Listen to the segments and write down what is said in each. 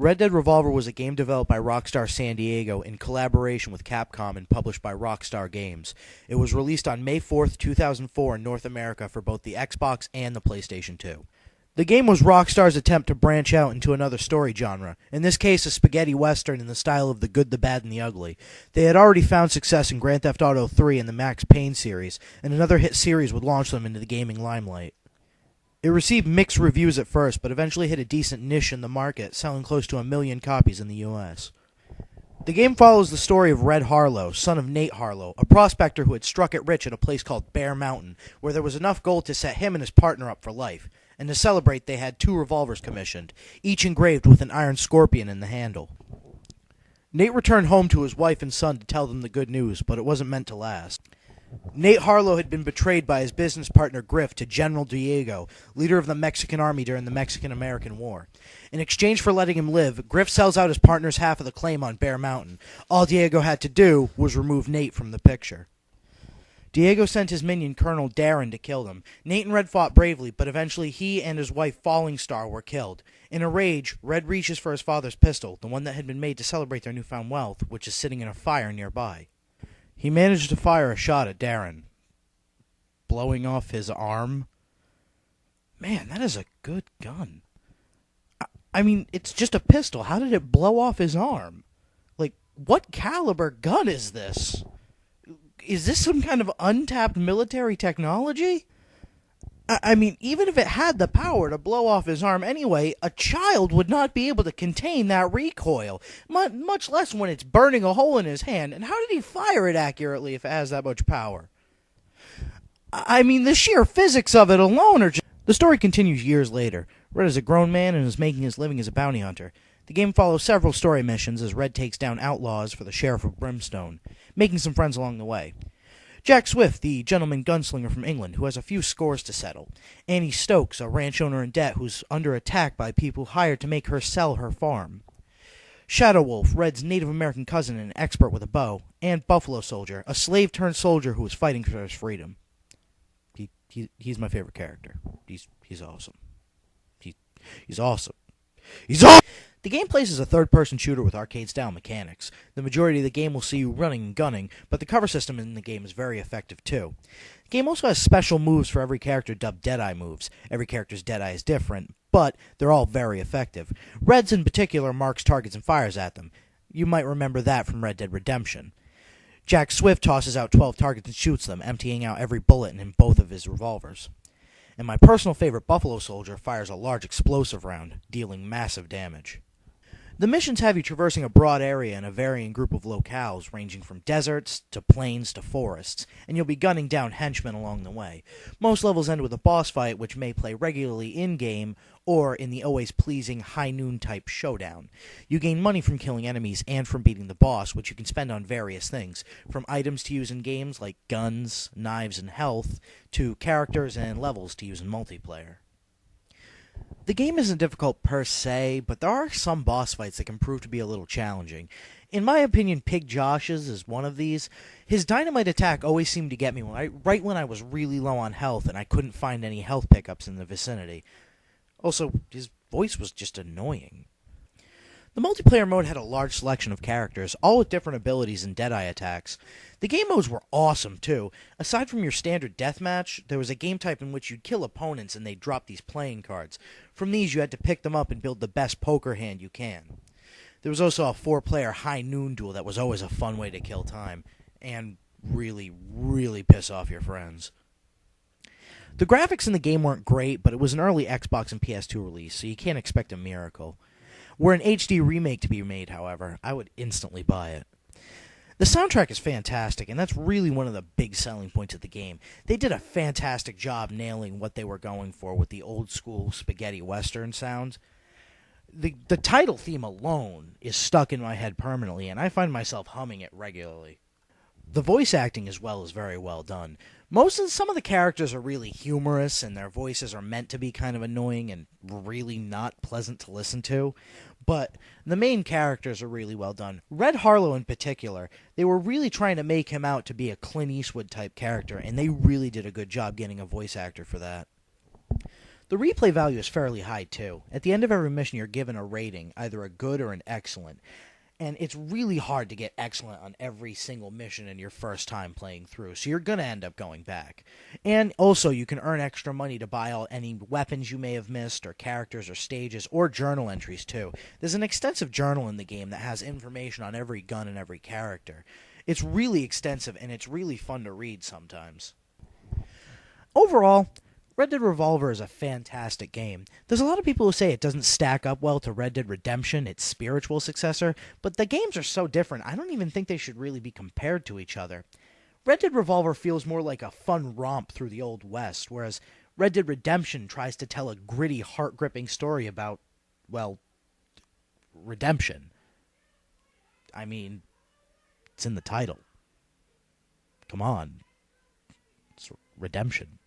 Red Dead Revolver was a game developed by Rockstar San Diego in collaboration with Capcom and published by Rockstar Games. It was released on May 4th, 2004 in North America for both the Xbox and the PlayStation 2. The game was Rockstar's attempt to branch out into another story genre, in this case a spaghetti western in the style of The Good, the Bad, and the Ugly. They had already found success in Grand Theft Auto 3 and the Max Payne series, and another hit series would launch them into the gaming limelight. It received mixed reviews at first, but eventually hit a decent niche in the market, selling close to 1 million copies in the US. The game follows the story of Red Harlow, son of Nate Harlow, a prospector who had struck it rich at a place called Bear Mountain, where there was enough gold to set him and his partner up for life. And to celebrate, they had 2 revolvers commissioned, each engraved with an iron scorpion in the handle. Nate returned home to his wife and son to tell them the good news, but it wasn't meant to last. Nate Harlow had been betrayed by his business partner Griff to General Diego, leader of the Mexican army during the Mexican-American War. In exchange for letting him live, Griff sells out his partner's half of the claim on Bear Mountain. All Diego had to do was remove Nate from the picture. Diego sent his minion Colonel Darren to kill them. Nate and Red fought bravely, but eventually he and his wife Falling Star were killed. In a rage, Red reaches for his father's pistol, the one that had been made to celebrate their newfound wealth, which is sitting in a fire nearby. He managed to fire a shot at Darren, blowing off his arm. Man, that is a good gun. I mean, it's just a pistol. How did it blow off his arm? Like, what caliber gun is this? Is this some kind of untapped military technology? I mean, even if it had the power to blow off his arm anyway, a child would not be able to contain that recoil, much less when it's burning a hole in his hand. And how did he fire it accurately if it has that much power? I mean, the sheer physics of it alone are just... The story continues years later. Red is a grown man and is making his living as a bounty hunter. The game follows several story missions as Red takes down outlaws for the Sheriff of Brimstone, making some friends along the way. Jack Swift, the gentleman gunslinger from England, who has a few scores to settle. Annie Stokes, a ranch owner in debt who's under attack by people hired to make her sell her farm. Shadow Wolf, Red's Native American cousin and expert with a bow. And Buffalo Soldier, a slave-turned-soldier who is fighting for his freedom. He's my favorite character. He's awesome. He's awesome. He's awesome! The game plays as a third-person shooter with arcade-style mechanics. The majority of the game will see you running and gunning, but the cover system in the game is very effective too. The game also has special moves for every character dubbed Deadeye moves. Every character's Deadeye is different, but they're all very effective. Red's in particular marks targets and fires at them. You might remember that from Red Dead Redemption. Jack Swift tosses out 12 targets and shoots them, emptying out every bullet in both of his revolvers. And my personal favorite, Buffalo Soldier, fires a large explosive round, dealing massive damage. The missions have you traversing a broad area in a varying group of locales, ranging from deserts to plains to forests, and you'll be gunning down henchmen along the way. Most levels end with a boss fight, which may play regularly in-game, or in the always pleasing High Noon type showdown. You gain money from killing enemies and from beating the boss, which you can spend on various things, from items to use in games like guns, knives, and health, to characters and levels to use in multiplayer. The game isn't difficult per se, but there are some boss fights that can prove to be a little challenging. In my opinion, Pig Josh's is one of these. His dynamite attack always seemed to get me right when I was really low on health and I couldn't find any health pickups in the vicinity. Also, his voice was just annoying. The multiplayer mode had a large selection of characters, all with different abilities and Deadeye attacks. The game modes were awesome, too. Aside from your standard deathmatch, there was a game type in which you'd kill opponents and they'd drop these playing cards. From these, you had to pick them up and build the best poker hand you can. There was also a 4-player high noon duel that was always a fun way to kill time and really, really piss off your friends. The graphics in the game weren't great, but it was an early Xbox and PS2 release, so you can't expect a miracle. Were an HD remake to be made, however, I would instantly buy it. The soundtrack is fantastic, and that's really one of the big selling points of the game. They did a fantastic job nailing what they were going for with the old-school spaghetti western sounds. The title theme alone is stuck in my head permanently, and I find myself humming it regularly. The voice acting as well is very well done. Some of the characters are really humorous, and their voices are meant to be kind of annoying and really not pleasant to listen to. But the main characters are really well done. Red Harlow in particular, they were really trying to make him out to be a Clint Eastwood type character, and they really did a good job getting a voice actor for that. The replay value is fairly high too. At the end of every mission you're given a rating, either a good or an excellent. And it's really hard to get excellent on every single mission in your first time playing through, so you're going to end up going back. And also, you can earn extra money to buy any weapons you may have missed, or characters, or stages, or journal entries, too. There's an extensive journal in the game that has information on every gun and every character. It's really extensive, and it's really fun to read sometimes. Overall, Red Dead Revolver is a fantastic game. There's a lot of people who say it doesn't stack up well to Red Dead Redemption, its spiritual successor, but the games are so different, I don't even think they should really be compared to each other. Red Dead Revolver feels more like a fun romp through the Old West, whereas Red Dead Redemption tries to tell a gritty, heart-gripping story about, well, redemption. I mean, it's in the title. Come on. It's redemption.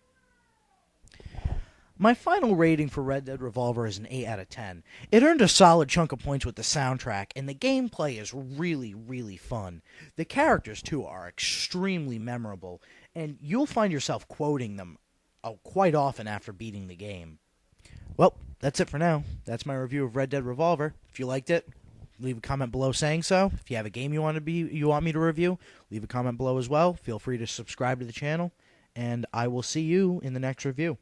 My final rating for Red Dead Revolver is an 8 out of 10. It earned a solid chunk of points with the soundtrack, and the gameplay is really, really fun. The characters, too, are extremely memorable, and you'll find yourself quoting them quite often after beating the game. Well, that's it for now. That's my review of Red Dead Revolver. If you liked it, leave a comment below saying so. If you have a game you want me to review, leave a comment below as well. Feel free to subscribe to the channel, and I will see you in the next review.